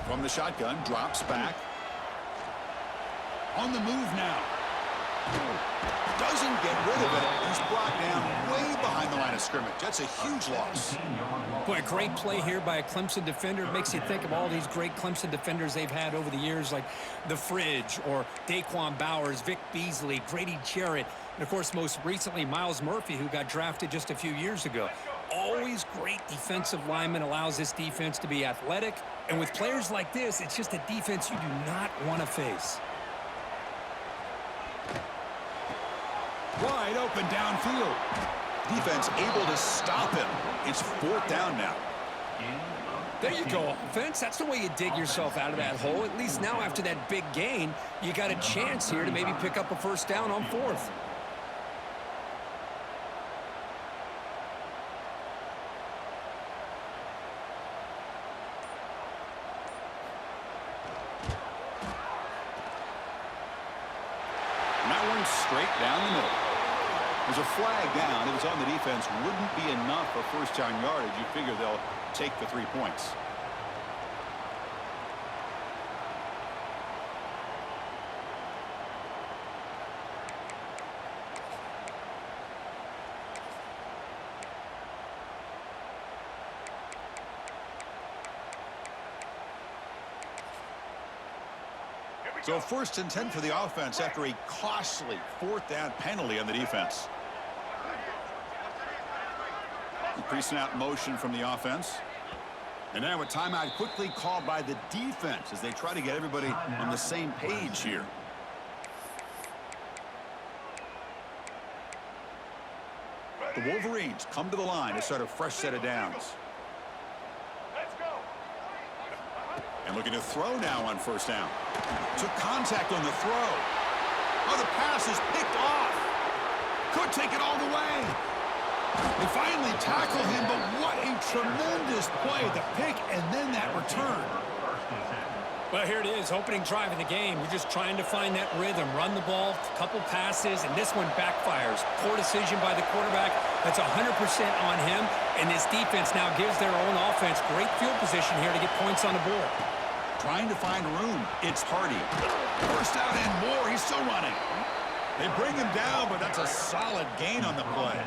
From the shotgun, drops back. On the move now. Doesn't get rid of it. He's brought down way behind the line of scrimmage. That's a huge loss. Boy, a great play here by a Clemson defender. It makes you think of all these great Clemson defenders they've had over the years, like The Fridge or Daquan Bowers, Vic Beasley, Grady Jarrett, and, of course, most recently, Myles Murphy, who got drafted just a few years ago. Always great defensive lineman, allows this defense to be athletic. And with players like this, it's just a defense you do not want to face. Wide open downfield. Defense able to stop him. It's 4th down now. There you go, offense. That's the way you dig yourself out of that hole. At least now after that big gain, you got a chance here to maybe pick up a 1st down on 4th. And that one's straight down the middle. There's a flag down. If it's on the defense, wouldn't be enough for 1st down yardage. You figure they'll take the 3 points. So 1st and 10 for the offense after a costly 4th down penalty on the defense. Pre-snap motion from the offense. And now a timeout quickly called by the defense as they try to get everybody on the same page here. The Wolverines come to the line to start a fresh set of downs. And looking to throw now on 1st down. Took contact on the throw. Oh, the pass is picked off. Could take it all the way. They finally tackle him, but what a tremendous play. The pick and then that return. Well, here it is, opening drive of the game. You're just trying to find that rhythm, run the ball, a couple passes, and this one backfires. Poor decision by the quarterback. That's 100% on him, and this defense now gives their own offense great field position here to get points on the board. Trying to find room. It's Hardy. 1st down and more. He's still running. They bring him down, but that's a solid gain on the play.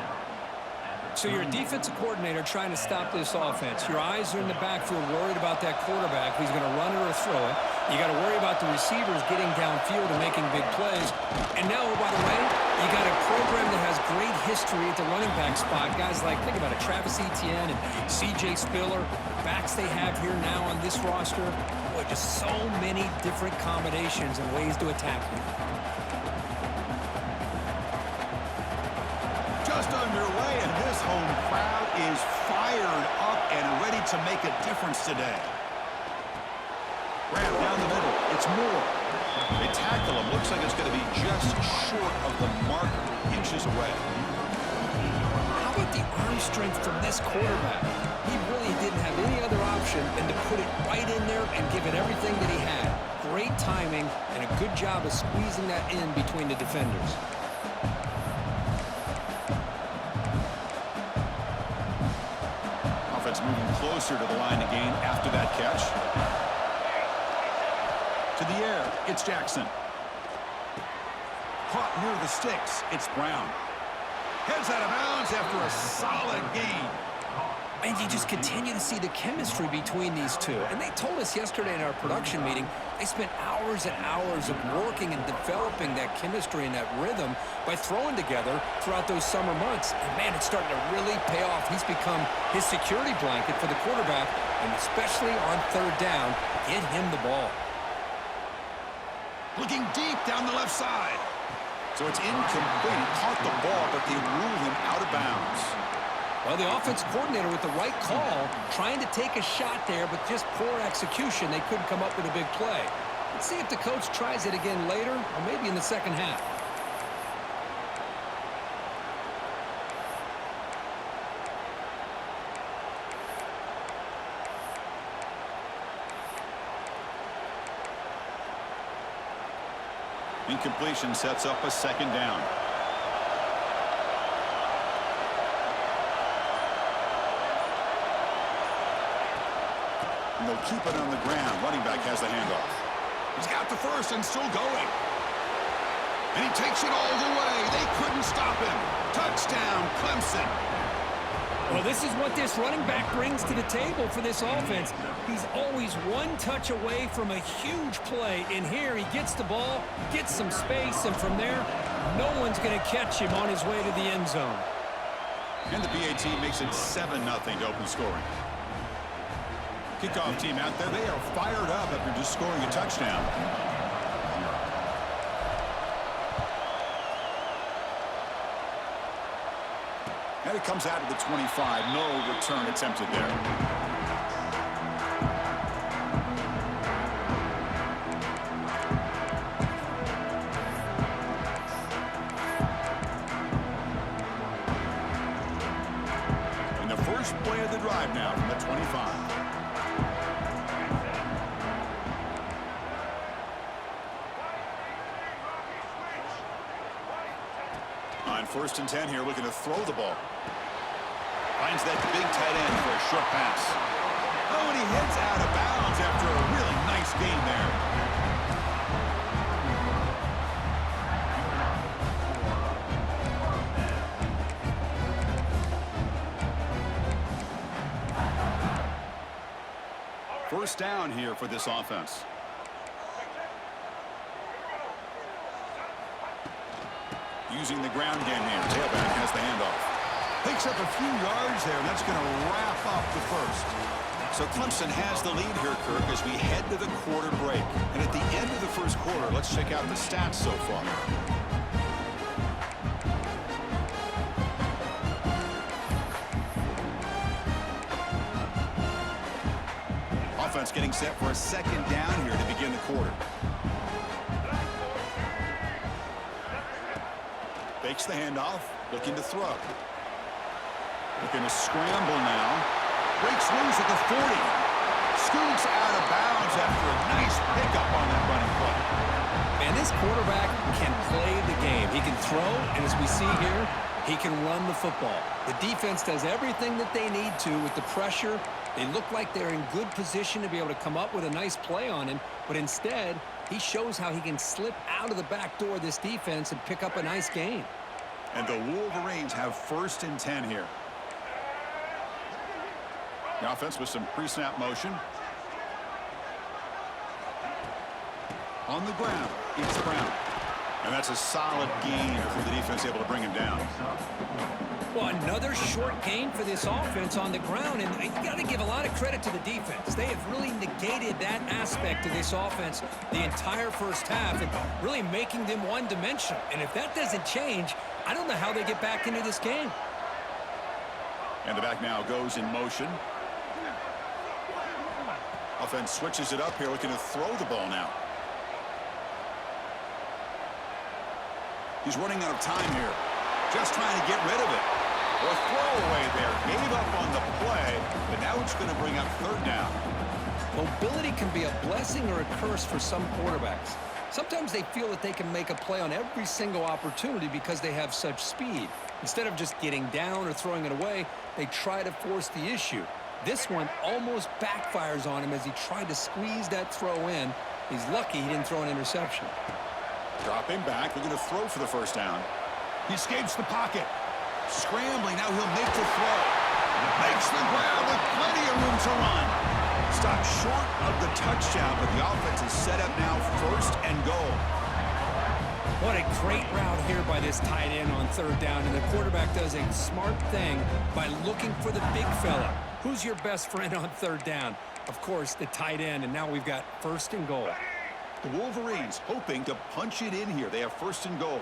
So you're a defensive coordinator trying to stop this offense. Your eyes are in the backfield worried about that quarterback who's going to run it or throw it. You got to worry about the receivers getting downfield and making big plays. And now, oh, by the way, you got a program that has great history at the running back spot. Guys like, think about it, Travis Etienne and C.J. Spiller. The backs they have here now on this roster. Boy, just so many different combinations and ways to attack you. Just underway, and this home crowd is fired up and ready to make a difference today. Grab down the middle. It's Moore. They tackle him. Looks like it's going to be just short of the marker, inches away. How about the arm strength from this quarterback? He really didn't have any other option than to put it right in there and give it everything that he had. Great timing and a good job of squeezing that in between the defenders. Moving closer to the line again after that catch. To the air, it's Jackson. Caught near the sticks, it's Brown. Heads out of bounds after a solid gain. And you just continue to see the chemistry between these two. And they told us yesterday in our production meeting, they spent hours and hours of working and developing that chemistry and that rhythm by throwing together throughout those summer months. And, man, it's starting to really pay off. He's become his security blanket for the quarterback, and especially on 3rd down, get him the ball. Looking deep down the left side. So it's incomplete. Caught the ball, but they rule him out of bounds. Well, the offense coordinator with the right call, trying to take a shot there, but just poor execution. They couldn't come up with a big play. Let's see if the coach tries it again later, or maybe in the 2nd half. Incompletion sets up a 2nd down. And they'll keep it on the ground. Running back has the handoff. He's got the first and still going. And he takes it all the way. They couldn't stop him. Touchdown, Clemson. Well, this is what this running back brings to the table for this offense. He's always one touch away from a huge play. And here he gets the ball, gets some space, and from there, no one's going to catch him on his way to the end zone. And the BAT makes it 7-0 to open scoring. Kickoff team out there, they are fired up after just scoring a touchdown. And it comes out of the 25. No return attempted there. First play of the drive now from the 25. On 1st and 10 here, looking to throw the ball. Finds that big tight end for a short pass. Oh, and he heads out of bounds after a really nice gain there. First down here for this offense. Using the ground game here. Tailback has the handoff. Picks up a few yards there, and that's going to wrap up the first. So Clemson has the lead here, Kirk, as we head to the quarter break. And at the end of the first quarter, let's check out the stats so far. Offense getting set for a second down here to begin the quarter. Fakes the handoff, looking to throw. Looking to scramble now. Breaks loose at the 40. Scoots out of bounds after a nice pickup on that running play. Man, this quarterback can play the game. He can throw, and as we see here, he can run the football. The defense does everything that they need to with the pressure. They look like they're in good position to be able to come up with a nice play on him, but instead, he shows how he can slip out of the back door of this defense and pick up a nice gain. And the Wolverines have 1st and 10 here. The offense with some pre-snap motion. On the ground, it's Brown. And that's a solid gain for the defense able to bring him down. Well, another short gain for this offense on the ground, and you got to give a lot of credit to the defense. They have really negated that aspect of this offense the entire first half and really making them one-dimensional. And if that doesn't change, I don't know how they get back into this game. And the back now goes in motion. Offense switches it up here, looking to throw the ball now. He's running out of time here. Just trying to get rid of it. Or throwaway there. Gave up on the play, but now it's going to bring up 3rd down. Mobility can be a blessing or a curse for some quarterbacks. Sometimes they feel that they can make a play on every single opportunity because they have such speed. Instead of just getting down or throwing it away, they try to force the issue. This one almost backfires on him as he tried to squeeze that throw in. He's lucky he didn't throw an interception. Dropping back, looking to throw for the 1st down. He escapes the pocket. Scrambling, now he'll make the throw. Makes the grab with plenty of room to run. Stopped short of the touchdown, but the offense is set up now 1st and goal. What a great route here by this tight end on 3rd down, and the quarterback does a smart thing by looking for the big fella. Who's your best friend on 3rd down? Of course, the tight end, and now we've got 1st and goal. The Wolverines hoping to punch it in here. They have 1st and goal.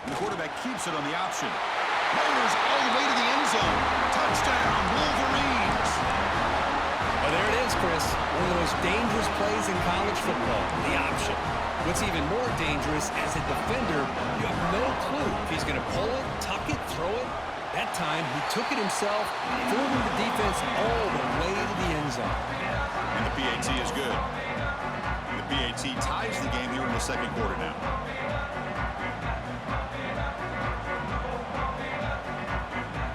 And the quarterback keeps it on the option. Motors all the way to the end zone. Touchdown, Wolverines. Well, there it is, Chris. One of the most dangerous plays in college football, the option. What's even more dangerous, as a defender, you have no clue if he's going to pull it, tuck it, throw it. That time, he took it himself, fooling the defense all the way to the end zone. And the PAT is good. The PAT ties the game here in the 2nd quarter now.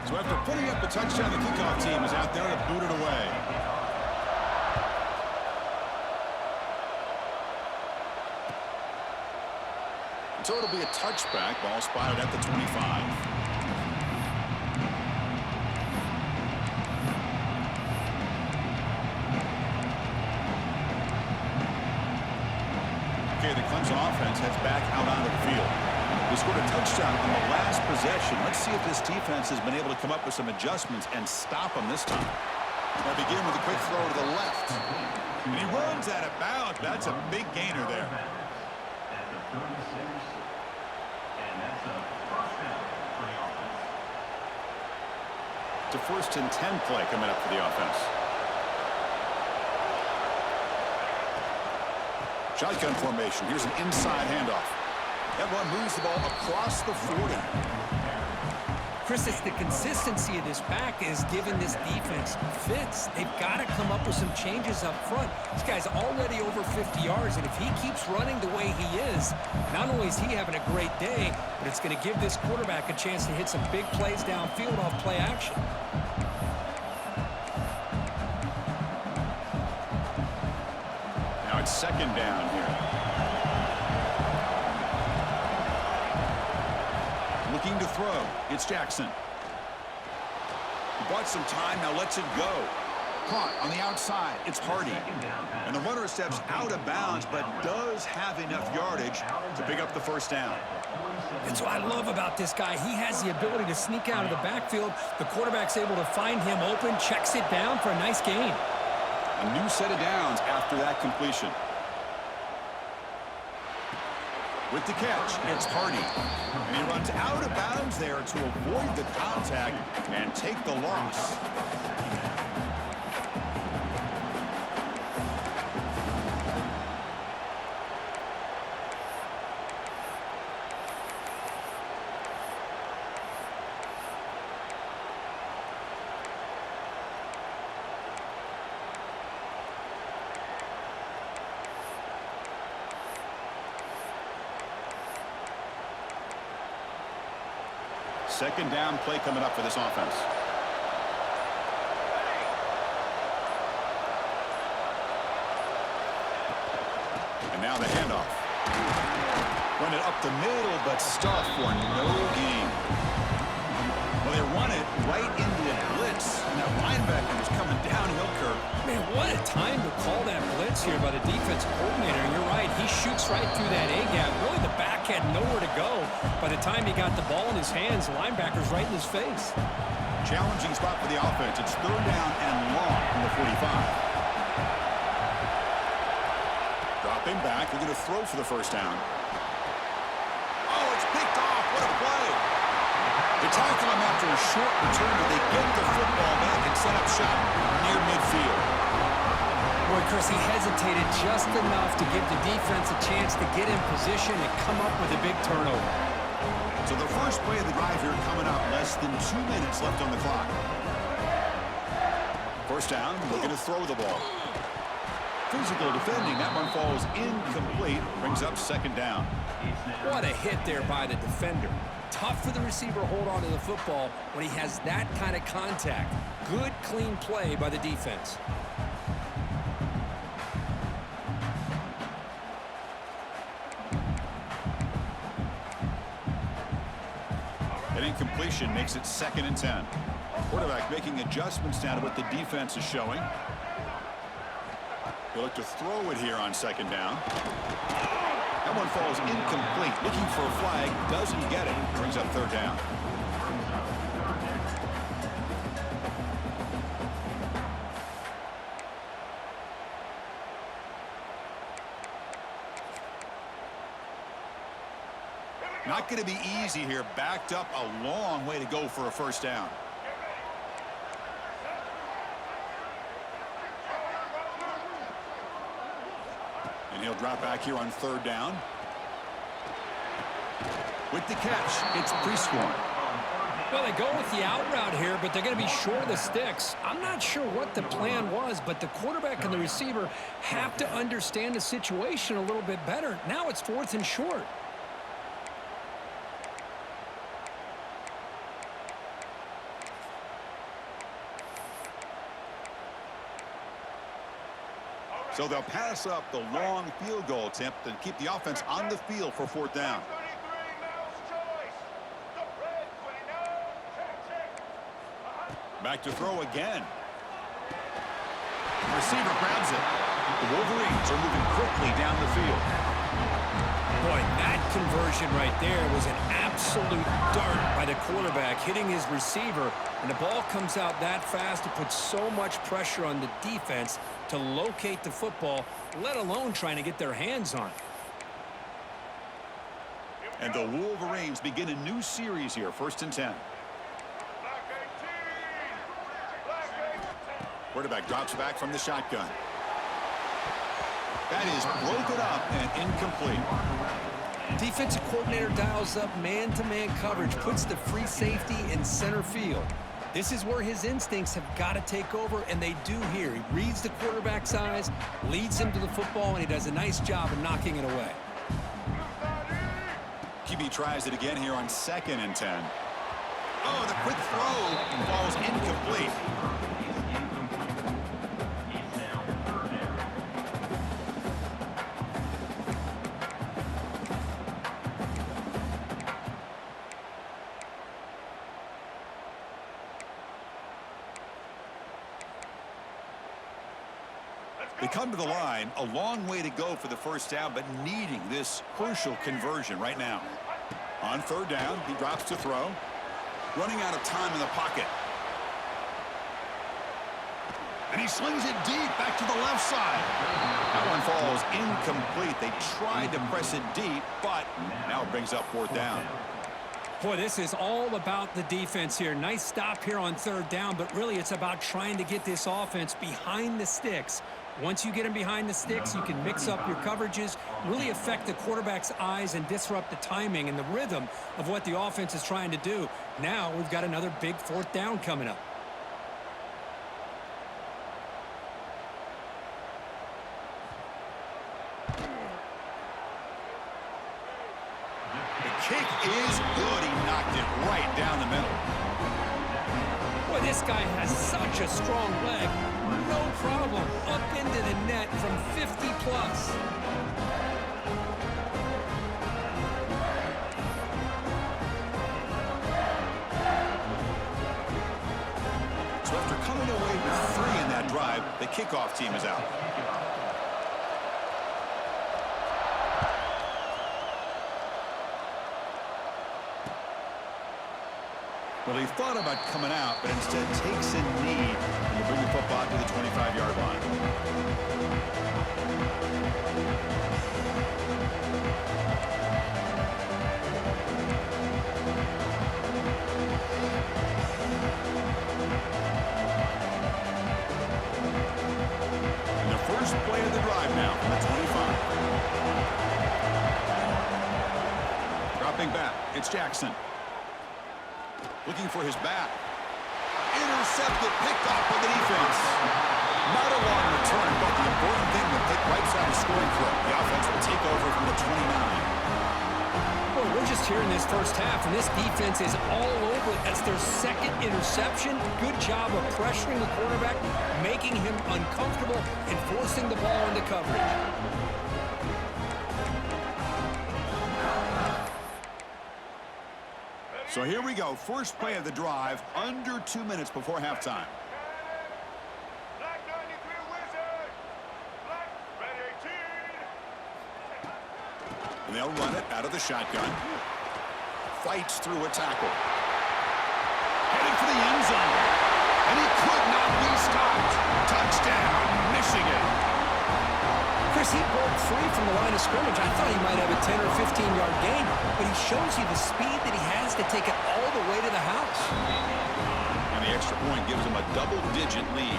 So after Putting up the touchdown, the kickoff team is out there to boot it away. So it'll be a touchback. Ball spotted at the 25. The Clemson offense heads back out onto the field. They scored a touchdown on the last possession. Let's see if this defense has been able to come up with some adjustments and stop them this time. They'll begin with a quick throw to the left. And he runs out of bounds. That's a big gainer there. It's a 1st and 10 play coming up for the offense. Shotgun formation. Here's an inside handoff. That one moves the ball across the 40. Chris, it's the consistency of this back is giving this defense fits. They've got to come up with some changes up front. This guy's already over 50 yards, and if he keeps running the way he is, not only is he having a great day, but it's going to give this quarterback a chance to hit some big plays downfield off play action. Second down here. Looking to throw. It's Jackson. He bought some time. Now lets it go. Caught on the outside. It's Hardy. And the runner steps out of bounds, but does have enough yardage to pick up the 1st down. That's what I love about this guy. He has the ability to sneak out of the backfield. The quarterback's able to find him open, checks it down for a nice gain. A new set of downs after that completion. With the catch, it's Hardy. And he runs out of bounds there to avoid the contact and take the loss. Second down play coming up for this offense. And now the handoff. Run it up the middle, but stuffed for no gain. Well, they run it right into the blitz, and that linebacker was coming downhill, Kirk. Man, what a time to call that blitz here by the defensive coordinator. And you're right, he shoots right through that A-gap. Really, the back had nowhere to go. By the time he got the ball in his hands, the linebacker's right in his face. Challenging spot for the offense. It's 3rd down and long from the 45. Dropping back. They're going to throw for the 1st down. Oh, it's picked off. What a play. They tackle him after a short return, but they get the football back and set up shop near midfield. Boy, Chris, he hesitated just enough to give the defense a chance to get in position and come up with a big turnover. So the first play of the drive here coming up, less than 2 minutes left on the clock. 1st down, looking to throw the ball. Physical defending, that one falls incomplete, brings up 2nd down. What a hit there by the defender. Tough for the receiver to hold on to the football when he has that kind of contact. Good, clean play by the defense. An incompletion makes it 2nd and 10. Quarterback making adjustments now to what the defense is showing. They look to throw it here on 2nd down. That one falls incomplete. Looking for a flag. Doesn't get it. Brings up 3rd down. Not going to be easy here. Backed up a long way to go for a 1st down. And he'll drop back here on 3rd down. With the catch, it's Prescorn. Well, they go with the out route here, but they're going to be short of the sticks. I'm not sure what the plan was, but the quarterback and the receiver have to understand the situation a little bit better. Now it's 4th and short. So they'll pass up the long field goal attempt and keep the offense on the field for fourth down. Back to throw again. Receiver grabs it. The Wolverines are moving quickly down the field. Boy, that conversion right there was an absolute dart by the quarterback, hitting his receiver, and the ball comes out that fast. It puts so much pressure on the defense to locate the football, let alone trying to get their hands on it. And the Wolverines begin a new series here, 1st and 10. Quarterback drops back from the shotgun. That is broken up and incomplete. Defensive coordinator dials up man-to-man coverage, puts the free safety in center field. This is where his instincts have got to take over, and they do here. He reads the quarterback's eyes, leads him to the football, and he does a nice job of knocking it away. QB tries it again here on 2nd and 10. Oh, the quick throw falls incomplete. They come to the line, a long way to go for the first down, but needing this crucial conversion right now. On 3rd down, he drops to throw. Running out of time in the pocket. And he slings it deep back to the left side. That one falls incomplete. They tried to press it deep, but now it brings up 4th down. Boy, this is all about the defense here. Nice stop here on 3rd down, but really it's about trying to get this offense behind the sticks. Once you get them behind the sticks, you can mix up your coverages, really affect the quarterback's eyes and disrupt the timing and the rhythm of what the offense is trying to do. Now we've got another big 4th down coming up. The kick is good. He knocked it right down the middle. Boy, this guy has such a strong leg. No problem. Up into the net from 50 plus. So after coming away with 3 in that drive, the kickoff team is out. Well, he thought about coming out, but instead takes a knee and will bring the football to the 25-yard line. And the first play of the drive now from the 25. Dropping back, it's Jackson. Looking for his back. Intercepted, picked off by the defense. Not a long return, but the important thing to pick right side of the scoring clip. The offense will take over from the 29. Well, we're just here in this first half, and this defense is all over it. That's their 2nd interception. Good job of pressuring the quarterback, making him uncomfortable, and forcing the ball into coverage. So here we go. First play of the drive, under 2 minutes before halftime. And they'll run it out of the shotgun. Fights through a tackle. Heading for the end zone. And he could not be stopped. Touchdown, Michigan. Chris, he broke free from the line of scrimmage. I thought he might have a 10 or 15-yard gain, but he shows you the speed that he has to take it all the way to the house. And the extra point gives him a double-digit lead.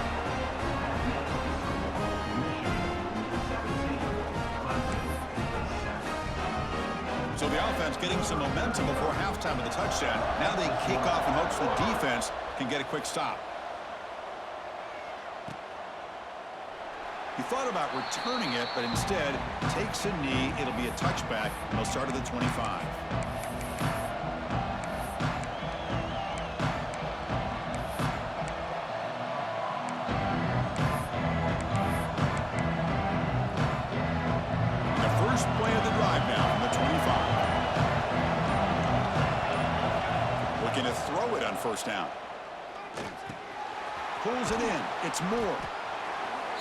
So the offense getting some momentum before halftime of the touchdown. Now they kick off in hopes the defense can get a quick stop. He thought about returning it, but instead takes a knee. It'll be a touchback. They'll start at the 25. throw it on first down. Pulls it in. It's Moore.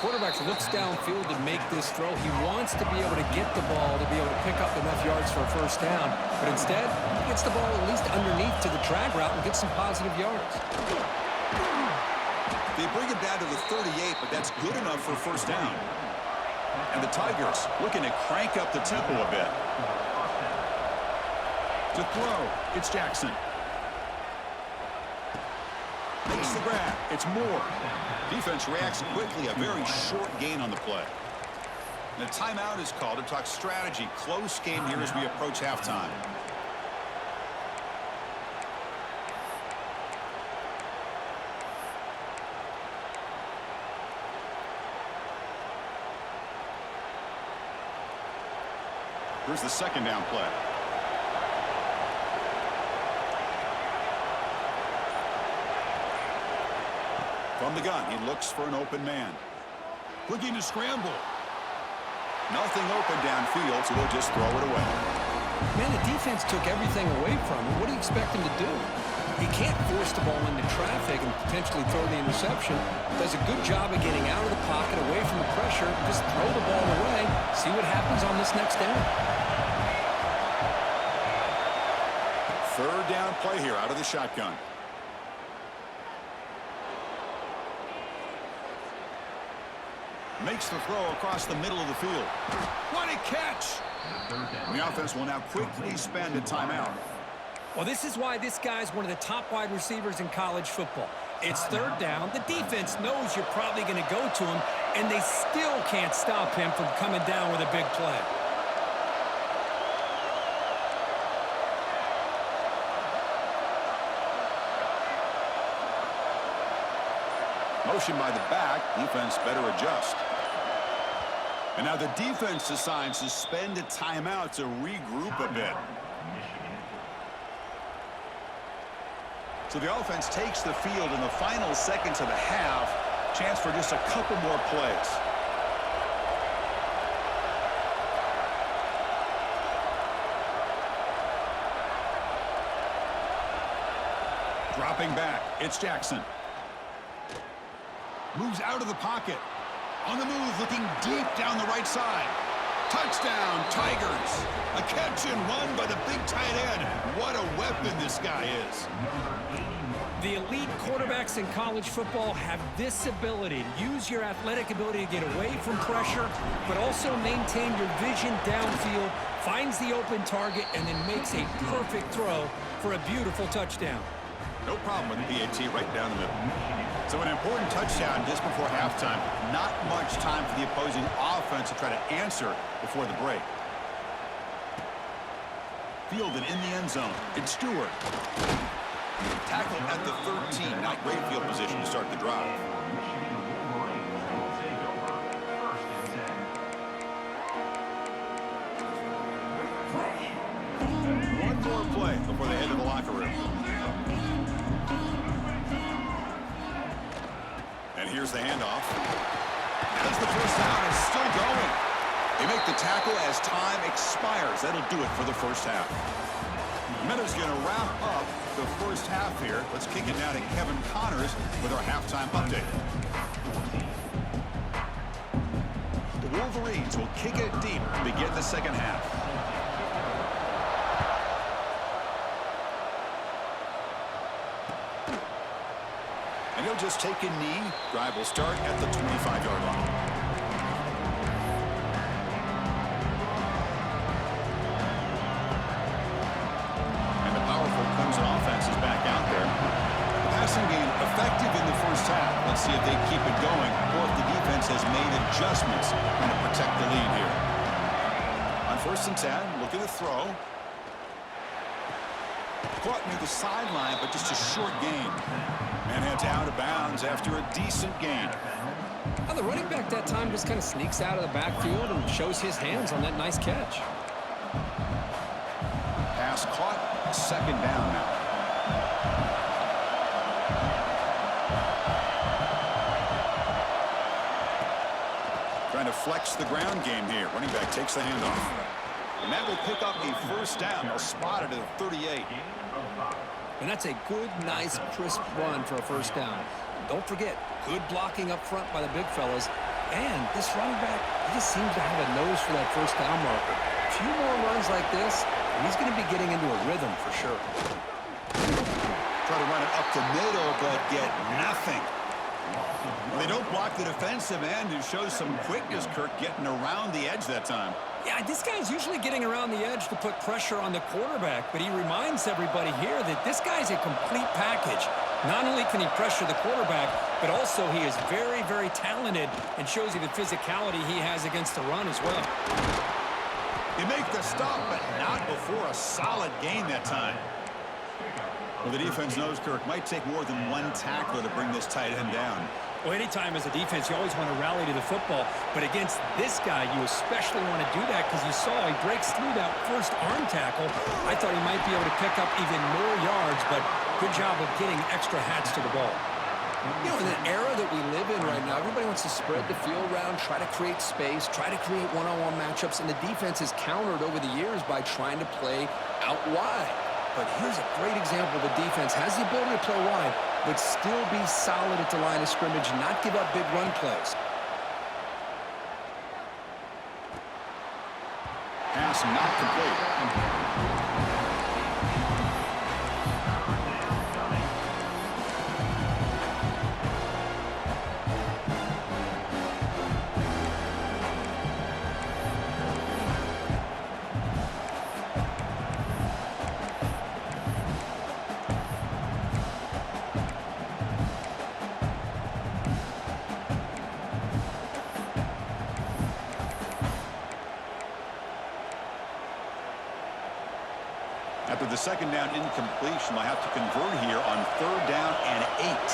Quarterback looks downfield to make this throw. He wants to be able to get the ball to be able to pick up enough yards for a first down. But instead, he gets the ball at least underneath to the drag route and gets some positive yards. They bring him down to the 38, but that's good enough for a first down. And the Tigers looking to crank up the tempo a bit. To throw, it's Jackson. Makes the grab. It's Moore. Defense reacts quickly. A very short gain on the play. And a timeout is called to talk strategy. Close game here as we approach halftime. Here's the second down play. From the gun, he looks for an open man. Looking to scramble. Nothing open downfield, so he'll just throw it away. Man, the defense took everything away from him. What do you expect him to do? He can't force the ball into traffic and potentially throw the interception. Does a good job of getting out of the pocket, away from the pressure. Just throw the ball away. See what happens on this next down. Third down play here out of the shotgun. Makes the throw across the middle of the field. What a catch! The offense will now quickly spend a timeout. Well, this is why this guy's one of the top wide receivers in college football. It's third down. The defense knows you're probably going to go to him, and they still can't stop him from coming down with a big play. Motion by the back. Defense better adjust. And now the defense decides to spend a timeout to regroup a bit. So the offense takes the field in the final seconds of the half. Chance for just a couple more plays. Dropping back, it's Jackson. Moves out of the pocket. On the move, looking deep down the right side. Touchdown, Tigers. A catch and run by the big tight end. What a weapon this guy is. The elite quarterbacks in college football have this ability to use your athletic ability to get away from pressure, but also maintain your vision downfield, finds the open target, and then makes a perfect throw for a beautiful touchdown. No problem with the PAT right down the middle. So an important touchdown just before halftime. Not much time for the opposing offense to try to answer before the break. Fielded in the end zone. It's Stewart. Tackled at the 13. Not great field position to start the drive. One more play before they head to the locker room. And here's the handoff. As the first down is still going. They make the tackle as time expires. That'll do it for the first half. Meadows going to wrap up the first half here. Let's kick it now to Kevin Connors with our halftime update. The Wolverines will kick it deep to begin the second half. And he'll just take a knee. Drive will start at the 25-yard line. See if they keep it going, or if the defense has made adjustments trying to protect the lead here. On 1st and 10, looking to throw. Caught near the sideline, but just a short gain. Man heads out of bounds after a decent gain. Well, the running back that time just kind of sneaks out of the backfield and shows his hands on that nice catch. Pass caught, second down now. Trying to flex the ground game here. Running back takes the handoff. And that will pick up a first down. They'll spot it at the 38. And that's a good, nice, crisp run for a first down. Don't forget, good blocking up front by the big fellas. And this running back, he just seems to have a nose for that first down marker. A few more runs like this, and he's going to be getting into a rhythm for sure. Try to run it up the middle, but get nothing. They don't block the defensive end, who shows some quickness, Kirk, getting around the edge that time. Yeah, this guy's usually getting around the edge to put pressure on the quarterback, but he reminds everybody here that this guy's a complete package. Not only can he pressure the quarterback, but also he is very, very talented and shows you the physicality he has against the run as well. They make the stop, but not before a solid gain that time. Well, the defense knows Kirk might take more than one tackler to bring this tight end down. Well, anytime as a defense, you always want to rally to the football. But against this guy, you especially want to do that because you saw he breaks through that first arm tackle. I thought he might be able to pick up even more yards, but good job of getting extra hats to the ball. You know, in the era that we live in right now, everybody wants to spread the field around, try to create space, try to create one-on-one matchups, and the defense has countered over the years by trying to play out wide. But here's a great example. The defense has the ability to play wide, but still be solid at the line of scrimmage, not give up big run plays. Pass not complete. After the second down incompletion, I have to convert here on 3rd down and 8.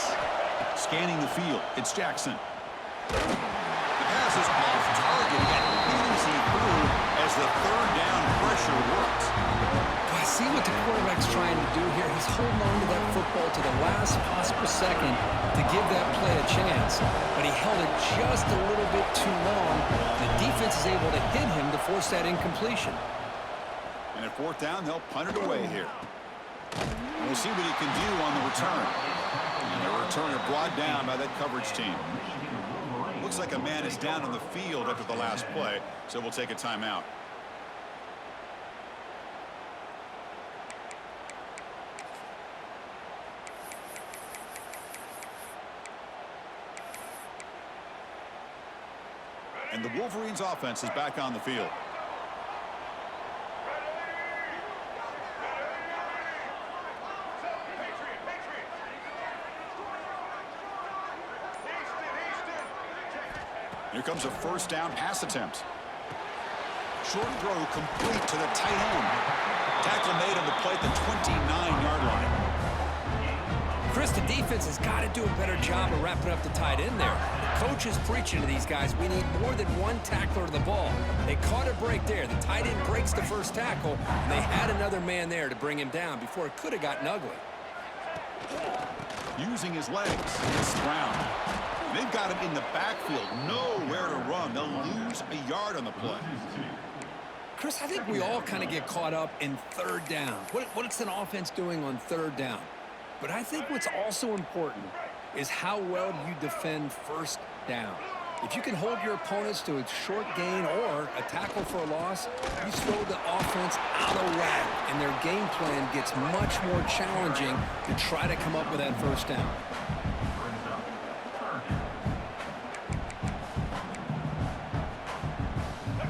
Scanning the field, it's Jackson. The pass is off target and easy through as the 3rd down pressure works. I see what the quarterback's trying to do here. He's holding on to that football to the last possible second to give that play a chance. But he held it just a little bit too long. The defense is able to hit him to force that incompletion. And at 4th down, they'll punt it away here. And we'll see what he can do on the return. And the returner brought down by that coverage team. Looks like a man is down on the field after the last play, so we'll take a timeout. And the Wolverines' offense is back on the field. Here comes a 1st down pass attempt. Short throw complete to the tight end. Tackle made on the play at the 29-yard line. Chris, the defense has got to do a better job of wrapping up the tight end there. The coach is preaching to these guys, we need more than one tackler to the ball. They caught a break there. The tight end breaks the first tackle, and they had another man there to bring him down before it could have gotten ugly. Using his legs, it's Brown. They've got him in the backfield, nowhere to run. They'll lose a yard on the play. Chris, I think we all kind of get caught up in 3rd down. What's an offense doing on 3rd down? But I think what's also important is how well you defend 1st down. If you can hold your opponents to a short gain or a tackle for a loss, you throw the offense out of whack, and their game plan gets much more challenging to try to come up with that 1st down.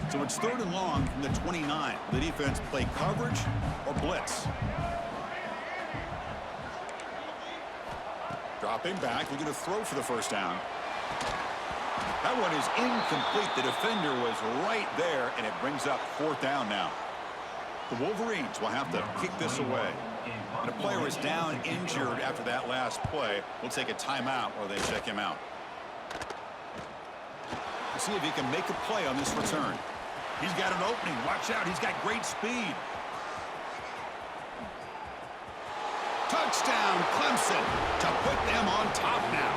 So it's 3rd and long from the 29. The defense play coverage or blitz. Dropping back, looking to throw for the 1st down. That one is incomplete. The defender was right there, and it brings up 4th down now. The Wolverines will have to kick this away. And a player is down injured after that last play. We'll take a timeout while they check him out. We'll see if he can make a play on this return. He's got an opening. Watch out. He's got great speed. Touchdown, Clemson, to put them on top now.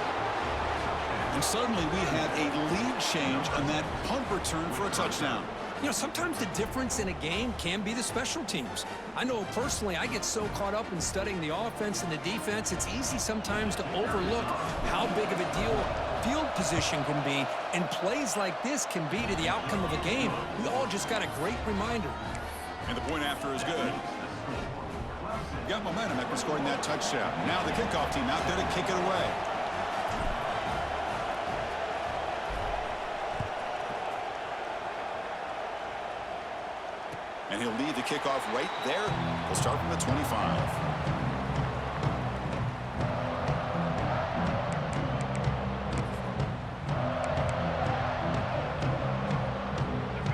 And suddenly we have a lead change on that punt return for a touchdown. You know, sometimes the difference in a game can be the special teams. I know personally I get so caught up in studying the offense and the defense, it's easy sometimes to overlook how big of a deal field position can be, and plays like this can be to the outcome of a game. We all just got a great reminder. And the point after is good. Got momentum after scoring that touchdown. Now the kickoff team out there to kick it away. And he'll lead the kickoff right there. We'll start from the 25.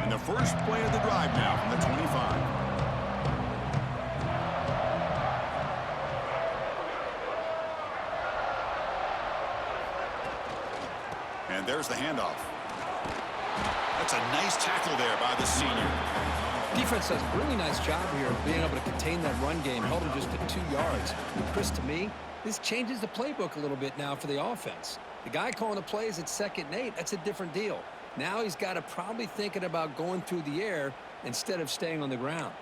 And the first play of the drive now from the 25. And there's the handoff. That's a nice tackle there by the senior. Defense does a really nice job here of being able to contain that run game, held him just at 2 yards. Chris, to me, this changes the playbook a little bit now for the offense. The guy calling the plays at 2nd and 8, that's a different deal. Now he's got to probably thinking about going through the air instead of staying on the ground.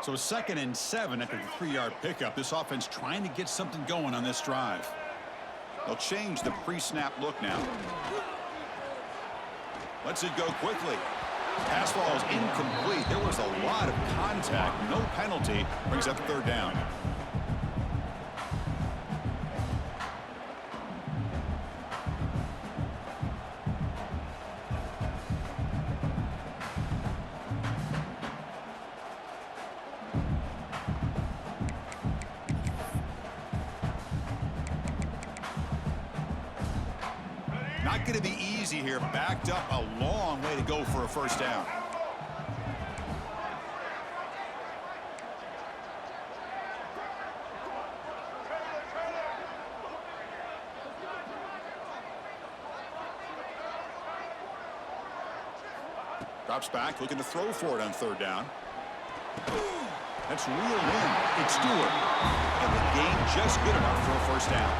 So 2nd and 7 after the 3-yard pickup. This offense trying to get something going on this drive. They'll change the pre-snap look now. Lets it go quickly. Pass ball is incomplete. There was a lot of contact. No penalty. Brings up 3rd down. Not going to be easy here. Backed up a long way to go for a 1st down. Drops back, looking to throw for it on 3rd down. That's reeled in. It's Stewart. And the gain just good enough for a 1st down.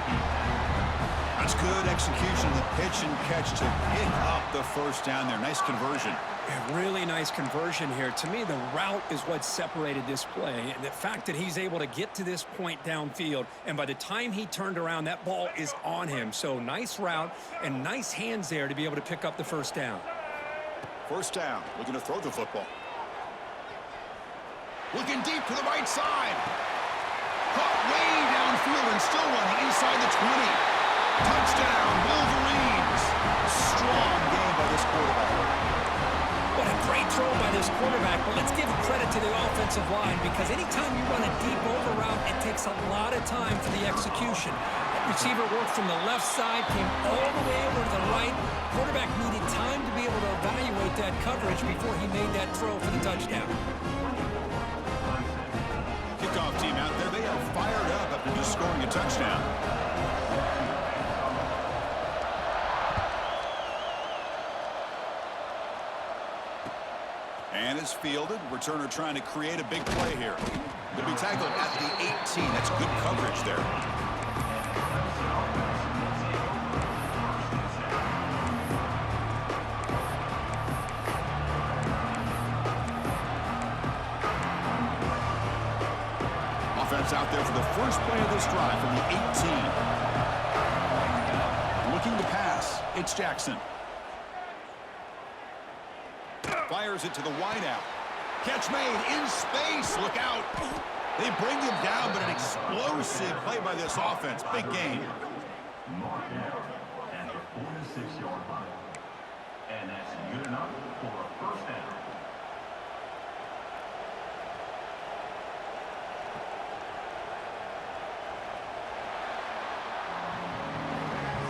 That's good execution, the pitch and catch to pick up the 1st down there. Nice conversion. A really nice conversion here. To me, the route is what separated this play. And the fact that he's able to get to this point downfield, and by the time he turned around, that ball is on him. So nice route and nice hands there to be able to pick up the 1st down. 1st down, looking to throw the football. Looking deep to the right side. Caught way downfield and still running inside the 20. Touchdown, Wolverines. Strong game by this quarterback. What a great throw by this quarterback, but let's give credit to the offensive line, because anytime you run a deep over route, it takes a lot of time for the execution. That receiver worked from the left side, came all the way over to the right. Quarterback needed time to be able to evaluate that coverage before he made that throw for the touchdown. Kickoff team out there, they are fired up after just scoring a touchdown. And is fielded. Returner trying to create a big play here. Could be tackled at the 18. That's good coverage there. Offense out there for the first play of this drive from the 18. Looking to pass. It's Jackson. Fires it to the wideout. Catch made in space. Look out. They bring him down, but an explosive play by this offense. Big game. At the 46-yard line. And that's good enough for a 1st down.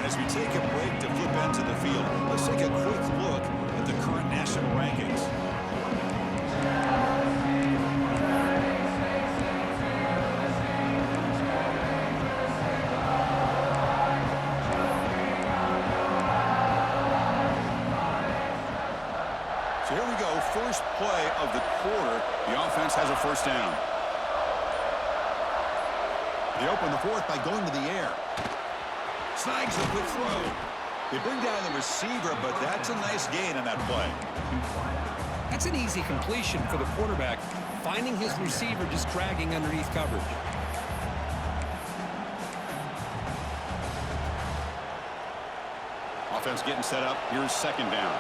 As we take a break to flip into the field, let's take a quick look at the current national rankings. So here we go, first play of the quarter. The offense has a 1st down. They open the fourth by going to the air. Snags a quick throw. They bring down the receiver, but that's a nice gain on that play. That's an easy completion for the quarterback, finding his receiver just dragging underneath coverage. Offense getting set up. Here's second down.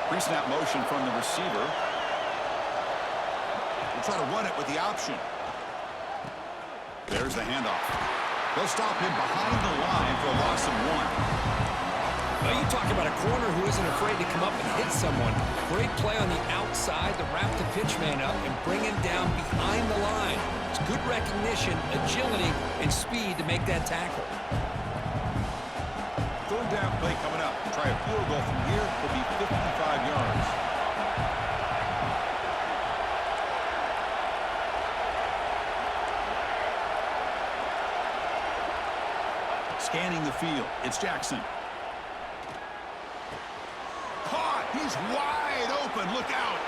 Pre-snap motion from the receiver. We'll try to run it with the option. There's the handoff. They'll stop him behind the line for a loss of 1. Now you talk about a corner who isn't afraid to come up and hit someone. Great play on the outside to wrap the pitch man up and bring him down behind the line. It's good recognition, agility, and speed to make that tackle. Third down play coming up. Try a field goal from here. It'll be 55 yards. Scanning the field. It's Jackson. Caught. He's wide open. Look out.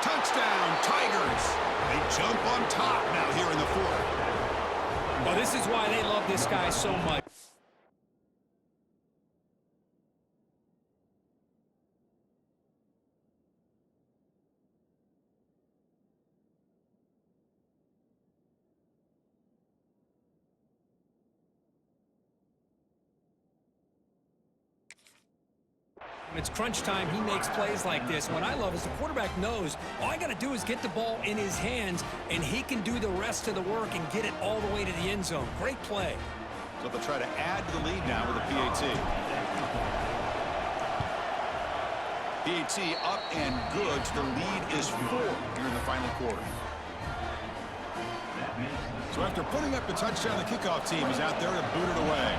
Touchdown, Tigers. They jump on top now here in the fourth. Well, this is why they love this guy so much. When it's crunch time, he makes plays like this. What I love is the quarterback knows all I got to do is get the ball in his hands, and he can do the rest of the work and get it all the way to the end zone. Great play. So they'll try to add to the lead now with a PAT. PAT up and good. So the lead is 4 here in the final quarter. So after putting up the touchdown, the kickoff team is out there to boot it away.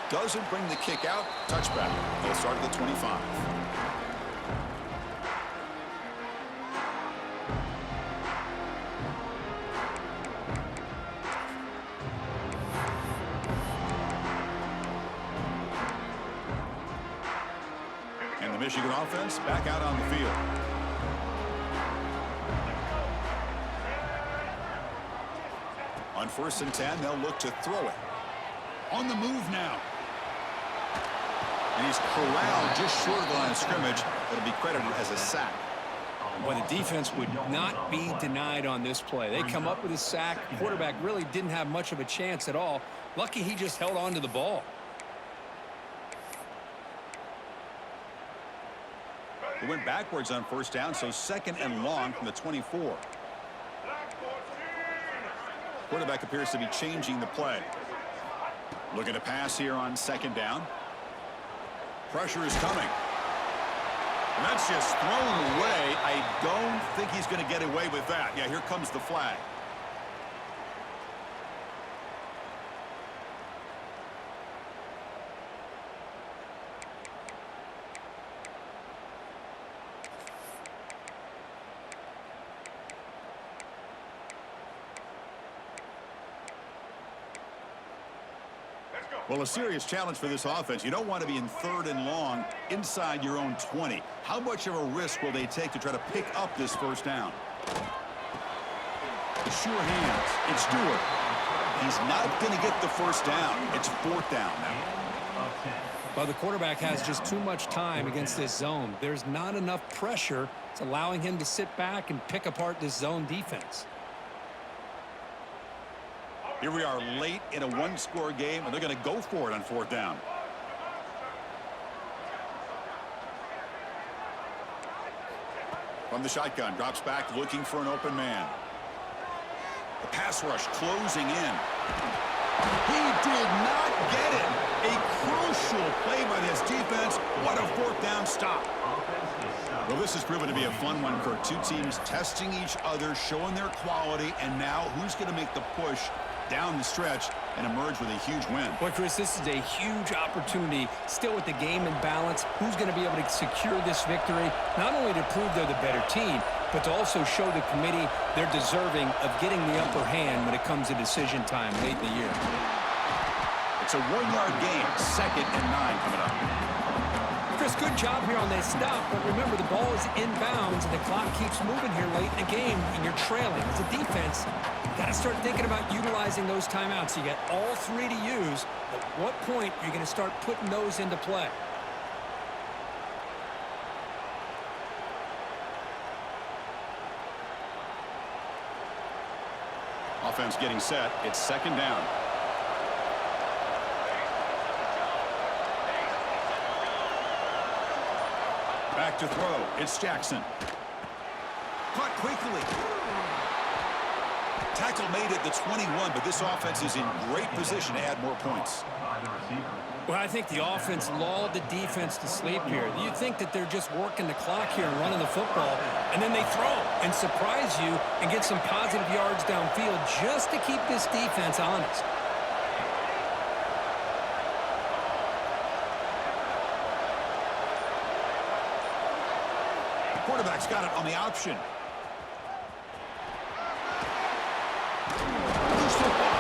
Doesn't bring the kick out. Touchback. They'll start at the 25. And the Michigan offense back out on the field. On 1st and 10, they'll look to throw it. On the move now. And he's corralled just short of the line of scrimmage. That'll be credited as a sack. Well, the defense would not be denied on this play. They come up with a sack. Quarterback really didn't have much of a chance at all. Lucky he just held on to the ball. It went backwards on 1st down, so 2nd and long from the 24. Quarterback appears to be changing the play. Looking to pass here on 2nd down. Pressure is coming. And that's just thrown away. I don't think he's going to get away with that. Yeah, here comes the flag. Well, a serious challenge for this offense. You don't want to be in 3rd and long inside your own 20. How much of a risk will they take to try to pick up this 1st down? Sure hands. It's Stewart. He's not going to get the 1st down. It's 4th down now. Well, the quarterback has just too much time against this zone. There's not enough pressure. It's allowing him to sit back and pick apart this zone defense. Here we are late in a 1-score game, and they're going to go for it on 4th down. From the shotgun, drops back looking for an open man. The pass rush closing in. He did not get it. A crucial play by this defense. What a 4th down stop. Well, this has proven to be a fun one, Kirk. Two teams testing each other, showing their quality, and now who's going to make the push down the stretch and emerge with a huge win. Boy, Chris, this is a huge opportunity. Still with the game in balance, who's going to be able to secure this victory, not only to prove they're the better team, but to also show the committee they're deserving of getting the upper hand when it comes to decision time late in the year. It's a 1-yard gain. 2nd and 9 coming up. Chris, good job here on that stop, but remember the ball is inbounds and the clock keeps moving here late in the game and you're trailing. As a defense, you got to start thinking about utilizing those timeouts. You got all 3 to use. At what point are you going to start putting those into play? Offense getting set. It's 2nd down. Back to throw. It's Jackson. Caught quickly. Tackle made at the 21, but this offense is in great position to add more points. Well, I think the offense lulled the defense to sleep here. You think that they're just working the clock here and running the football, and then they throw and surprise you and get some positive yards downfield just to keep this defense honest. Quarterback's got it on the option. Loose football.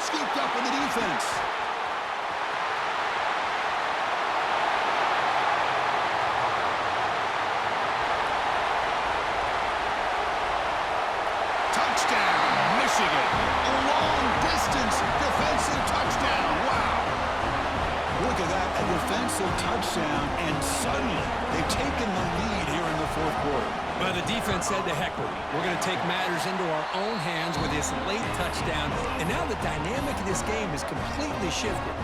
Scooped up in the defense. Touchdown, Michigan. A long-distance defensive touchdown. Wow. Look at that, a defensive touchdown, and suddenly they've taken the lead here in the 4th quarter. Well, the defense said to heck with it. We're going to take matters into our own hands with this late touchdown, and now the dynamic of this game is completely shifted.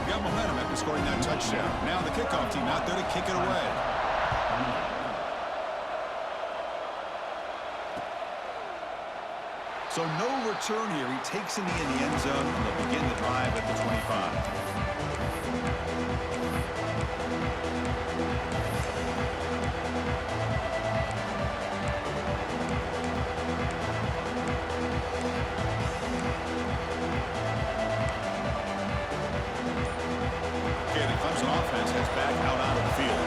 Got momentum after scoring that touchdown. Now the kickoff team out there to kick it away. So no return here. He takes it in the end zone, and they'll begin the drive at the 25. Offense heads back out onto the field.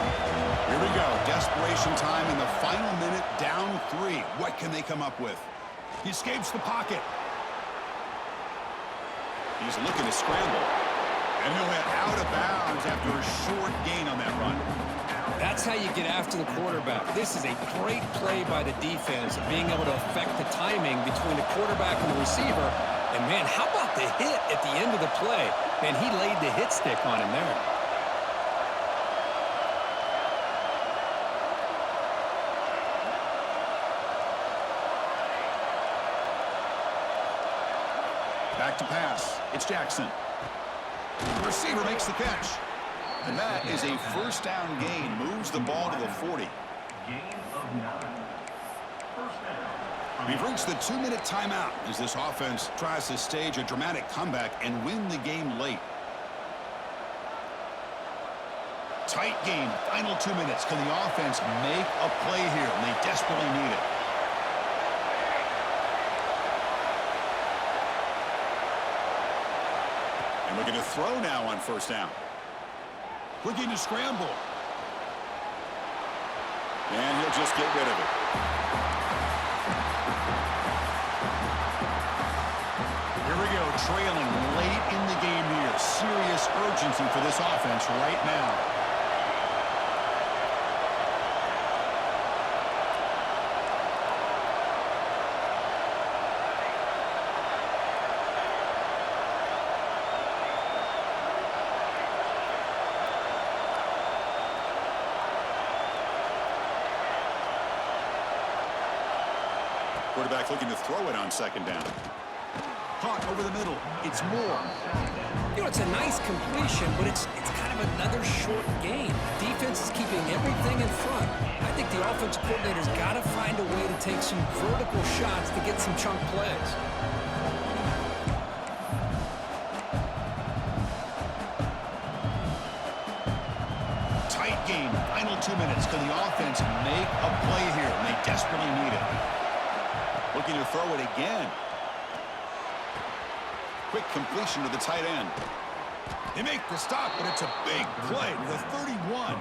Here we go. Desperation time in the final minute. Down 3. What can they come up with? He escapes the pocket. He's looking to scramble. And he went out of bounds after a short gain on that run. That's how you get after the quarterback. This is a great play by the defense of being able to affect the timing between the quarterback and the receiver. And, man, how about the hit at the end of the play? Man, he laid the hit stick on him there. Back to pass. It's Jackson. The receiver makes the catch. And that is a 1st down gain. Moves the ball to the 40. We've reached the 2-minute timeout as this offense tries to stage a dramatic comeback and win the game late. Tight game. Final 2 minutes. Can the offense make a play here? And they desperately need it. And looking to throw now on 1st down. Looking to scramble. And he'll just get rid of it. Here we go, trailing late in the game here. Serious urgency for this offense right now. Quarterback looking to throw it on 2nd down. Caught over the middle. It's Moore. You know, it's a nice completion, but it's kind of another short game. The defense is keeping everything in front. I think the offensive coordinator's got to find a way to take some vertical shots to get some chunk plays. Tight game. Final 2 minutes. Can the offense make a play here? And they desperately need it. Looking to throw it again. Quick completion to the tight end. They make the stop, but it's a big play to the 31.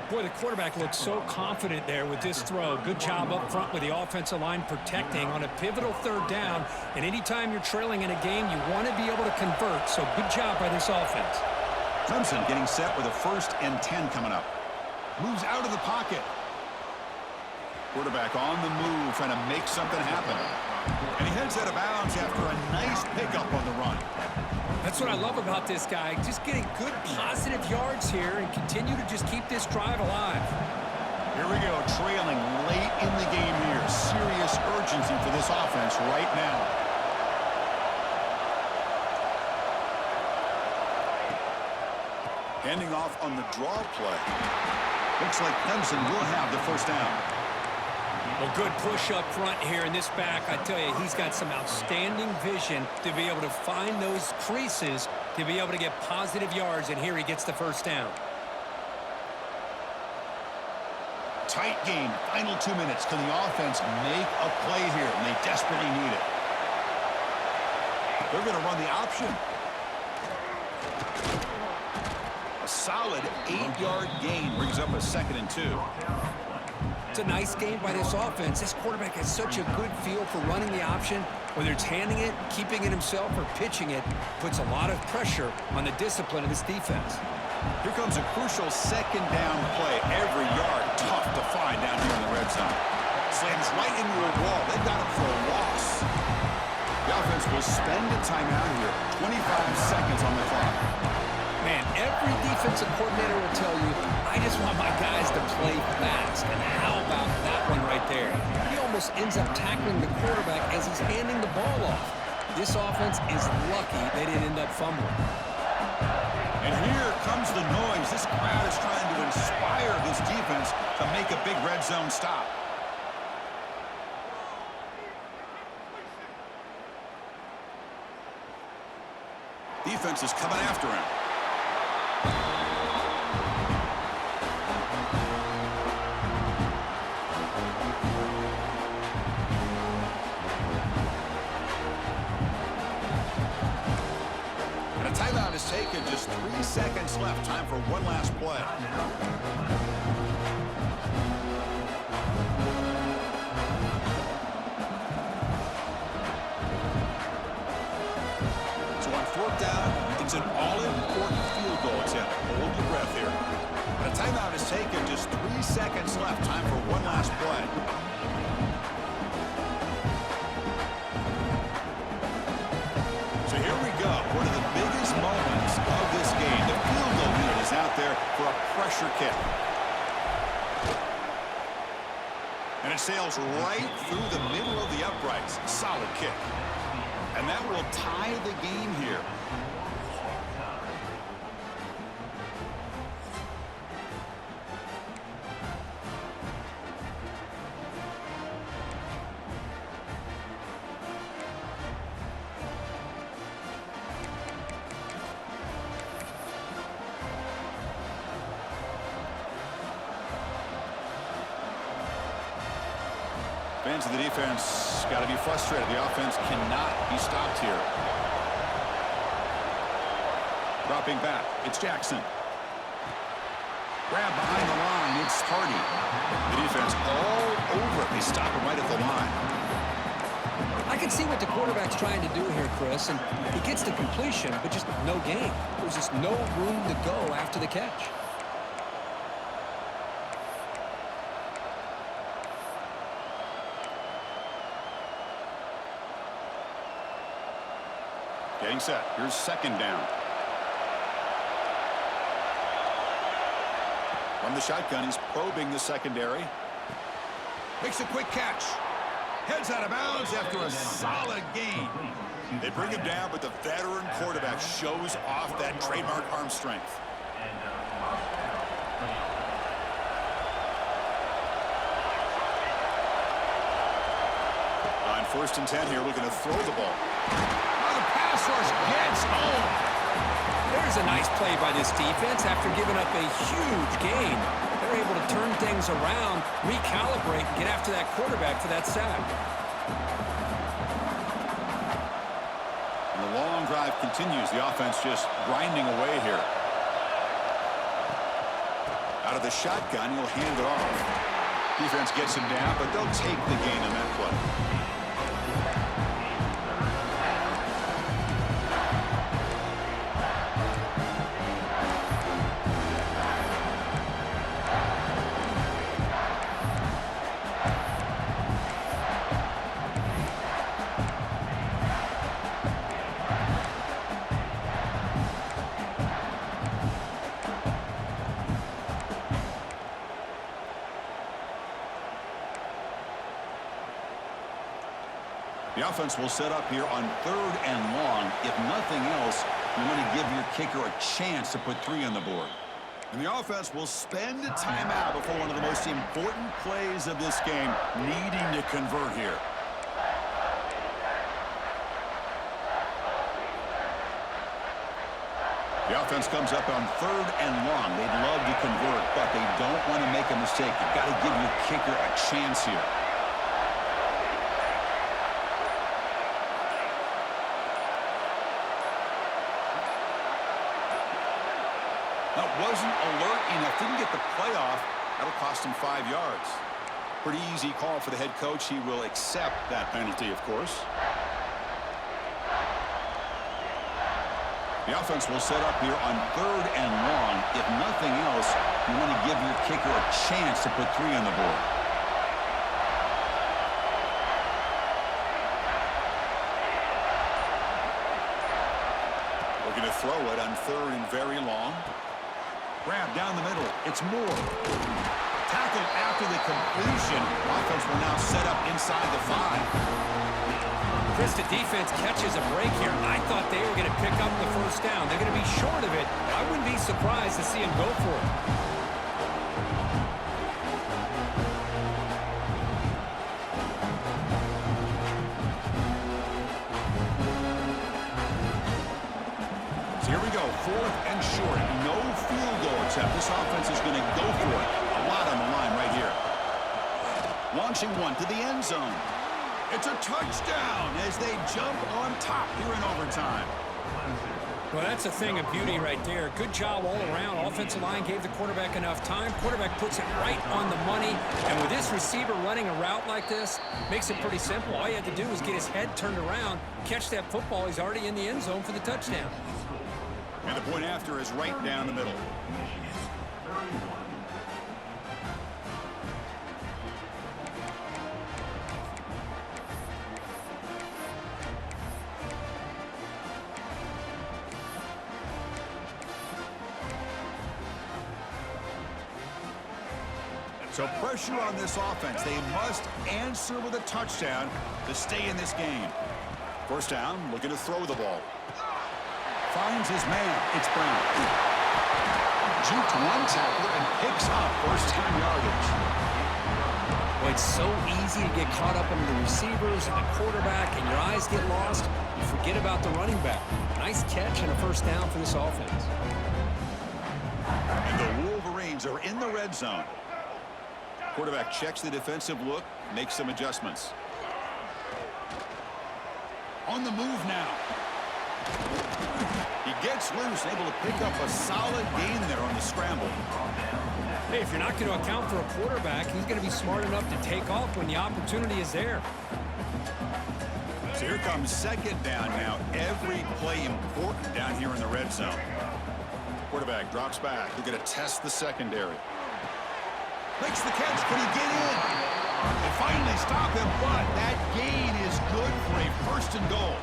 Boy, the quarterback looks so confident there with this throw. Good job up front with the offensive line protecting on a pivotal third down. And anytime you're trailing in a game, you want to be able to convert. So good job by this offense. Clemson getting set with a 1st and 10 coming up. Moves out of the pocket. Quarterback on the move, trying to make something happen. And he heads out of bounds after a nice pickup on the run. That's what I love about this guy. Just getting good positive yards here and continue to just keep this drive alive. Here we go, trailing late in the game here. Serious urgency for this offense right now. Handing off on the draw play. Looks like Clemson will have the 1st down. Well, good push up front here in this back. I tell you, he's got some outstanding vision to be able to find those creases to be able to get positive yards, and here he gets the 1st down. Tight game, final 2 minutes. Can the offense make a play here? And they desperately need it. They're going to run the option. A solid 8-yard gain brings up a 2nd and 2. It's a nice game by this offense. This quarterback has such a good feel for running the option. Whether it's handing it, keeping it himself, or pitching it, puts a lot of pressure on the discipline of this defense. Here comes a crucial 2nd down play. Every yard tough to find down here in the red zone. Slams right into a wall. They've got him for a loss. The offense will spend a timeout here. 25 seconds on the clock. Man, every defensive coordinator will tell you, I just want my guys to play fast. And how about that one right there? He almost ends up tackling the quarterback as he's handing the ball off. This offense is lucky they didn't end up fumbling. And here comes the noise. This crowd is trying to inspire this defense to make a big red zone stop. Defense is coming after him. Timeout is taken. Just 3 seconds left. Time for one last play. So on 4th down, it's an all-important field goal attempt. Hold your breath here. But a timeout is taken. Just 3 seconds left. Time for one last play. So here we go. One of the biggest moments of this game. The field goal unit is out there for a pressure kick. And it sails right through the middle of the uprights. Solid kick. And that will tie the game here. Fans of the defense got to be frustrated. The offense cannot be stopped here. Dropping back, it's Jackson. Grab behind the line, it's Hardy. The defense all over it. They stop him right at the line. I can see what the quarterback's trying to do here, Chris, and he gets the completion, but just no gain. There's just no room to go after the catch. Getting set. Here's 2nd down. From the shotgun, he's probing the secondary. Makes a quick catch. Heads out of bounds after a solid gain. They bring him down, but the veteran quarterback shows off that trademark arm strength. On 1st and 10 here, looking to throw the ball. Pass rush gets home. There's a nice play by this defense after giving up a huge gain. They're able to turn things around, recalibrate, and get after that quarterback for that sack. And the long drive continues. The offense just grinding away here. Out of the shotgun, he'll hand it off. Defense gets him down, but they'll take the gain on that play. The offense will set up here on 3rd and long. If nothing else, you want to give your kicker a chance to put 3 on the board. And the offense will spend a timeout before one of the most important plays of this game, needing to convert here. The offense comes up on 3rd and long. They'd love to convert, but they don't want to make a mistake. You've got to give your kicker a chance here. That wasn't alert enough. Didn't get the playoff. That'll cost him 5 yards. Pretty easy call for the head coach. He will accept that penalty, of course. The offense will set up here on 3rd and long. If nothing else, you want to give your kicker a chance to put 3 on the board. We're going to throw it on 3rd and very long. Grab down the middle. It's Moore. Tackle after the completion. Offense will now set up inside the 5. Chris, the defense catches a break here. I thought they were going to pick up the first down. They're going to be short of it. I wouldn't be surprised to see them go for it. So here we go. 4th and short. No field goal attempt. This offense is going to go for it. A lot on the line right here. Launching one to the end zone. It's a touchdown as they jump on top here in overtime. Well, that's a thing of beauty right there. Good job all around. Offensive line gave the quarterback enough time. Quarterback puts it right on the money. And with this receiver running a route like this, makes it pretty simple. All you had to do was get his head turned around, catch that football. He's already in the end zone for the touchdown. And the point after is right down the middle. So pressure on this offense. They must answer with a touchdown to stay in this game. First down, looking to throw the ball. Finds his man. It's Brown. Juked one tackler and picks up first-time yardage. Well, it's so easy to get caught up in the receivers and the quarterback, and your eyes get lost. You forget about the running back. Nice catch and a first down for this offense. And the Wolverines are in the red zone. Quarterback checks the defensive look, makes some adjustments. On the move now. He gets loose, able to pick up a solid gain there on the scramble. Hey, if you're not going to account for a quarterback, he's going to be smart enough to take off when the opportunity is there. So here comes second down now. Every play important down here in the red zone. Quarterback drops back. We're going to test the secondary. Makes the catch. Can he get in? They finally stop him, but that gain is good for a first and goal.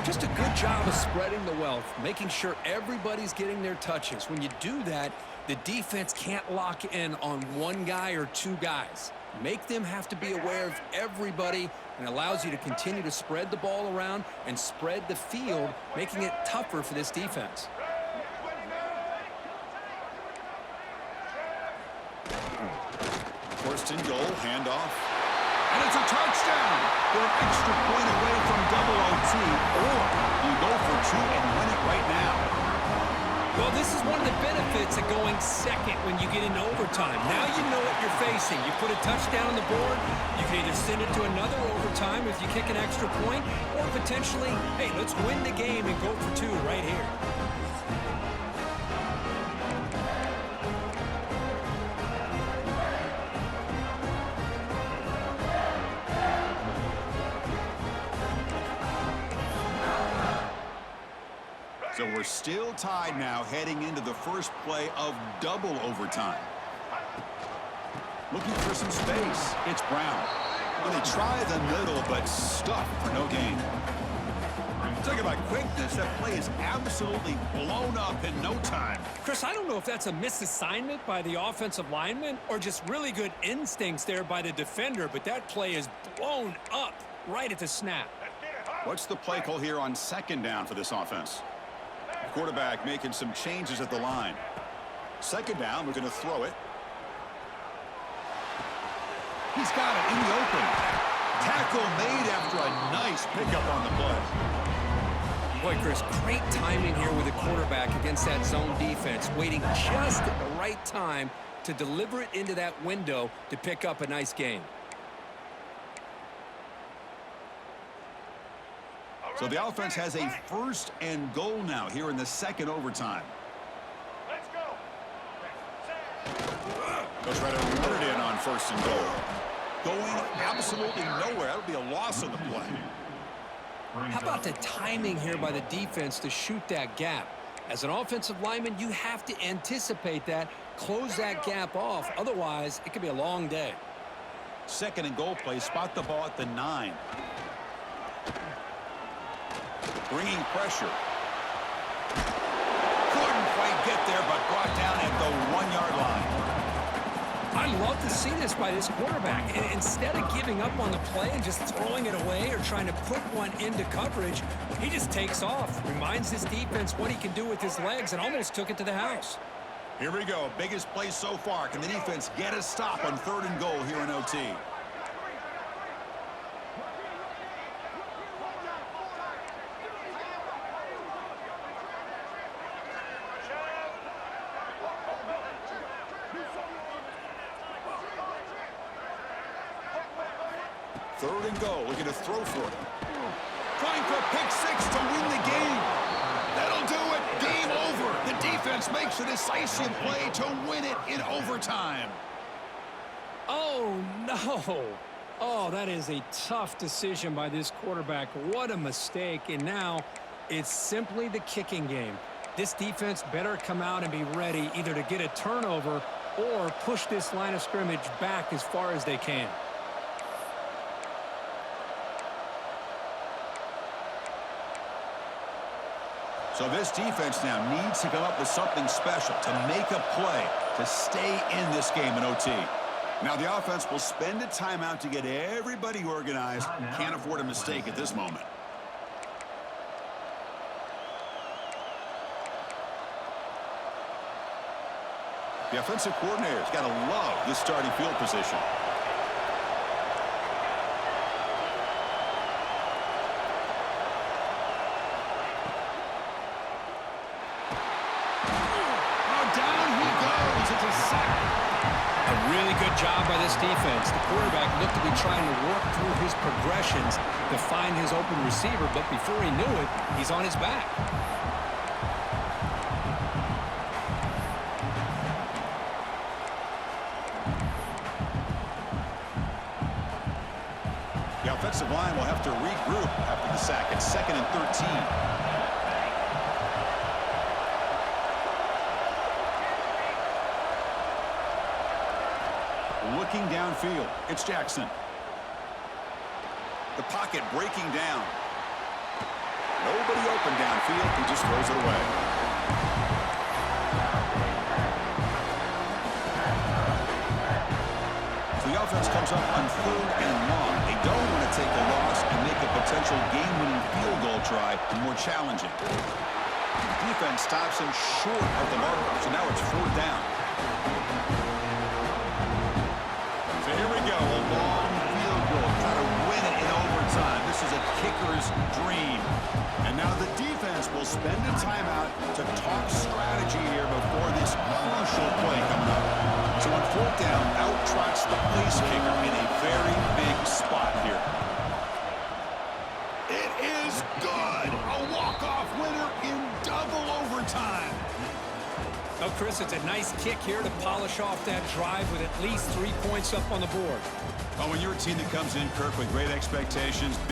Just a good job of spreading the wealth, making sure everybody's getting their touches. When you do that, the defense can't lock in on one guy or 2 guys. Make them have to be aware of everybody, and allows you to continue to spread the ball around and spread the field, making it tougher for this defense. First and goal, handoff. And it's a touchdown. They're an extra point away from double OT, or you go for 2 and win it right now. Well, this is one of the benefits of going second when you get into overtime. Now you know what you're facing. You put a touchdown on the board, you can either send it to another overtime if you kick an extra point, or potentially, hey, let's win the game and go for two right here. So we're still tied now heading into the first play of double overtime. Looking for some space. It's Brown. Well, they try the middle, but stuck for no gain. Talk about quickness. That play is absolutely blown up in no time. Chris, I don't know if that's a misassignment by the offensive lineman or just really good instincts there by the defender, but that play is blown up right at the snap. What's the play call here on second down for this offense? Quarterback making some changes at the line. Second down, we're going to throw it. He's got it in the open. Tackle made after a nice pickup on the play. Boy, Chris, great timing here with the quarterback against that zone defense, waiting just at the right time to deliver it into that window to pick up a nice gain. So the offense has a first and goal now here in the second overtime. Let's go. They'll try to run it in on first and goal. Going absolutely nowhere. That'll be a loss on the play. How about the timing here by the defense to shoot that gap? As an offensive lineman, you have to anticipate that, close that gap off. Otherwise, it could be a long day. Second and goal play. Spot the ball at the 9. Bringing pressure. Couldn't quite get there, but brought down at the 1-yard line. I love to see this by this quarterback. And instead of giving up on the play and just throwing it away or trying to put one into coverage, he just takes off, reminds his defense what he can do with his legs, and almost took it to the house. Here we go. Biggest play so far. Can the defense get a stop on third and goal here in OT? Third and goal, looking to throw for it. Trying for a pick six to win the game. That'll do it. Game over. The defense makes a decisive play to win it in overtime. Oh, no. Oh, that is a tough decision by this quarterback. What a mistake. And now it's simply the kicking game. This defense better come out and be ready either to get a turnover or push this line of scrimmage back as far as they can. So this defense now needs to come up with something special to make a play to stay in this game in OT. Now the offense will spend a timeout to get everybody organized. Can't afford a mistake at this moment. The offensive coordinator's got to love this starting field position. Job by this defense. The quarterback looked to be trying to work through his progressions to find his open receiver, but before he knew it, he's on his back. The offensive line will have to regroup after the sack. It's 2nd and 13. Looking downfield, it's Jackson. The pocket breaking down. Nobody open downfield, he just throws it away. So the offense comes up on 3rd and long. They don't want to take a loss and make a potential game-winning field goal try more challenging. Defense stops him short of the marker, so now it's 4th down. So here we go, a long field goal, try to win it in overtime. This this is a kicker's dream. And now the defense will spend a timeout to talk strategy here before this crucial play coming up. So on fourth down, out trots the place kicker in a very big spot here. It is good! A walk-off winner in double overtime. Well, Chris, it's a nice kick here to polish off that drive with at least 3 points up on the board. Well, when you're a team that comes in, Kirk, with great expectations,